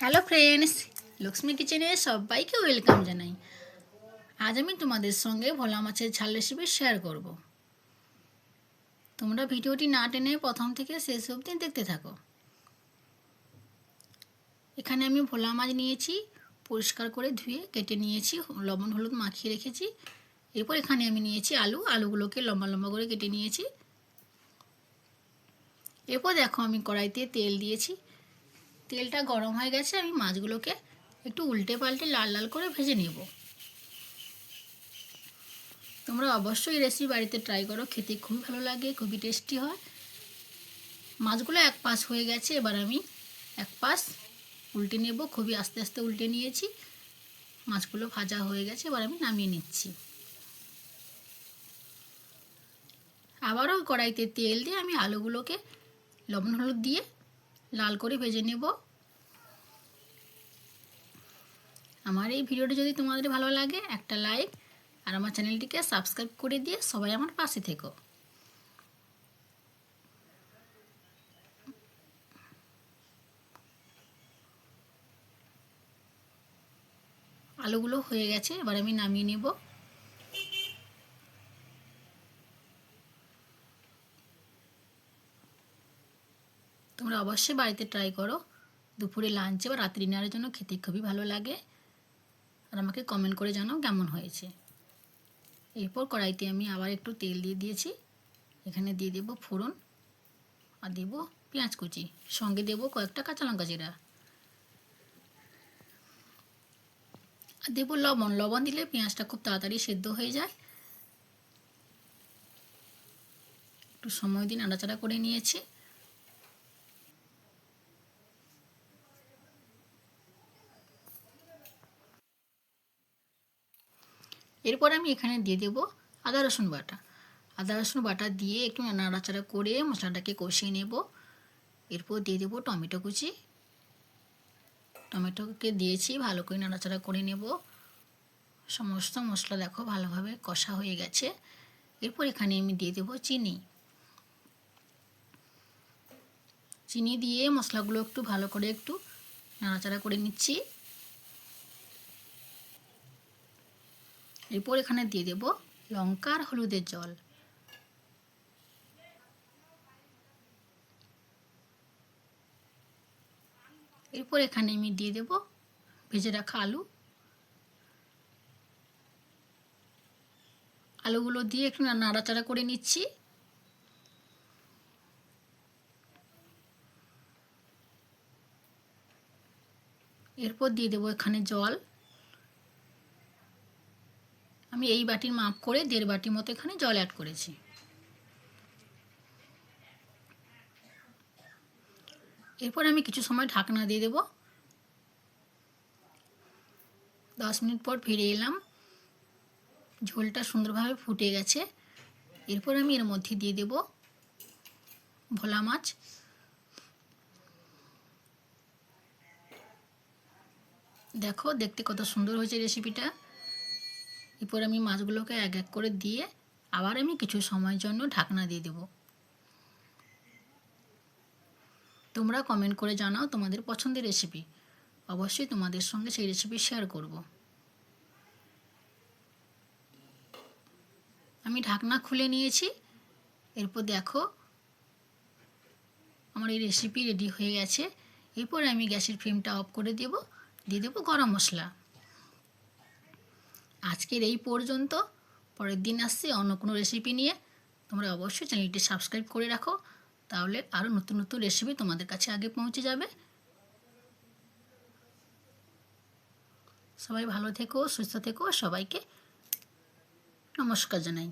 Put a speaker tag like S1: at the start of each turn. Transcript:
S1: Hello friends, Lakshmi কিচেনে সবাইকে welcome জানাই। আজ আমি তোমাদের সঙ্গে ভোলা মাছের ঝাল রেসিপি শেয়ার করব। তোমরা ভিডিওটি না টেনে প্রথম থেকে শেষ অবধি দেখতে থাকো। এখানে আমি ভোলা মাছ নিয়েছি, পরিষ্কার করে ধুয়ে কেটে নিয়েছি, লবণ হলুদ মাখিয়ে রেখেছি। এরপর এখানে আমি নিয়েছি আলুগুলোকে লম্বা লম্বা করে কেটে নিয়েছি। এরপর দেখো আমি কড়াইতে তেল দিয়েছি, তেলটা গরম হয়ে গেছে। আমি মাছগুলোকে একটু উল্টে পাল্টে লাল লাল করে ভেজে নেব। তোমরা অবশ্যই রেসিপি বাড়িতে ট্রাই করো, খেতে খুবই ভালো লাগে, খুবই টেস্টি হয়। মাছগুলো এক পাশ হয়ে গেছে, এবার আমি এক পাশ উল্টে নেব। খুবই আস্তে আস্তে উল্টে নিয়েছি। মাছগুলো ভাজা হয়ে গেছে, এবার আমি নামিয়ে নিচ্ছি। আবারও কড়াইতে তেল দিয়ে আমি আলুগুলোকে লবণ হলুদ দিয়ে লাল করে ভেজে নেব। আমার এই ভিডিওটি যদি তোমাদের ভালো লাগে একটা লাইক আর আমার চ্যানেলটিকে সাবস্ক্রাইব করে দিয়ে সবাই আমার পাশে থেকো। আলুগুলো হয়ে গেছে, এবার আমি নামিয়ে নেব। তোমরা অবশ্যই বাড়িতে ট্রাই করো, দুপুরে লাঞ্চে বা রাত্রি ডিনারের জন্য খেতে খুবই ভালো লাগে। আর আমাকে কমেন্ট করে জানাও কেমন হয়েছে। এরপর কড়াইতে আমি আবার একটু তেল দিয়ে দিয়েছি। এখানে দিয়ে দেবো ফোড়ন আর দেবো পেঁয়াজ কুচি, সঙ্গে দেবো কয়েকটা কাঁচা লঙ্কা জিরা, আর দেবো লবণ দিলে পেঁয়াজটা খুব তাড়াতাড়ি সেদ্ধ হয়ে যায়। একটু সময় দিয়ে নাড়াচাড়া করে নিয়েছি। এরপর আমি এখানে দিয়ে দেবো আদা রসুন বাটা দিয়ে একটু নাড়াচাড়া করে মশলাটাকে কষিয়ে নেব। এরপর দিয়ে দেবো টমেটো কুচি, টমেটোকে দিয়েছি, ভালো করে নাড়াচাড়া করে নেব। সমস্ত মশলা দেখো ভালোভাবে কষা হয়ে গেছে। এরপর এখানে আমি দিয়ে দেবো চিনি দিয়ে মশলাগুলো একটু ভালো করে একটু নাড়াচাড়া করে নিচ্ছি। এরপর এখানে দিয়ে দেবো লঙ্কা আর হলুদের জল। এরপর এখানে আমি দিয়ে দেবো ভেজে রাখা আলুগুলো দিয়ে একটু নাড়াচাড়া করে নিচ্ছি। এরপর দিয়ে দেবো এখানে জল। আমি এই বাটির মাপ করে 1.5 বাটি মতো এখানে জল অ্যাড করেছি। এরপর আমি কিছু সময় ঢাকনা দিয়ে দেবো। 10 মিনিট পর ফিরে এলাম, ঝোলটা সুন্দরভাবে ফুটে গেছে। এরপর আমি এর মধ্যে দিয়ে দেব ভোলা মাছ। দেখো দেখতে কত সুন্দর হয়েছে রেসিপিটা। এরপর আমি মাছগুলোকে এক এক করে দিয়ে আবার আমি কিছু সময়ের জন্য ঢাকনা দিয়ে দেব। তোমরা কমেন্ট করে জানাও তোমাদের পছন্দের রেসিপি, অবশ্যই তোমাদের সঙ্গে সেই রেসিপি শেয়ার করব। আমি ঢাকনা খুলে নিয়েছি। এরপর দেখো আমার এই রেসিপি রেডি হয়ে গেছে। এরপর আমি গ্যাসের ফ্লেমটা অফ করে দিয়ে দেবো গরম মশলা। আজকের এই পর্যন্ত, পরের দিন আসছি অন্য কোনো রেসিপি নিয়ে। তোমরা অবশ্যই চ্যানেলটি সাবস্ক্রাইব করে রাখো, তাহলে আরও নতুন নতুন রেসিপি তোমাদের কাছে আগে পৌঁছে যাবে। সবাই ভালো থেকো, সুস্থ থেকো, সবাইকে নমস্কার জানাই।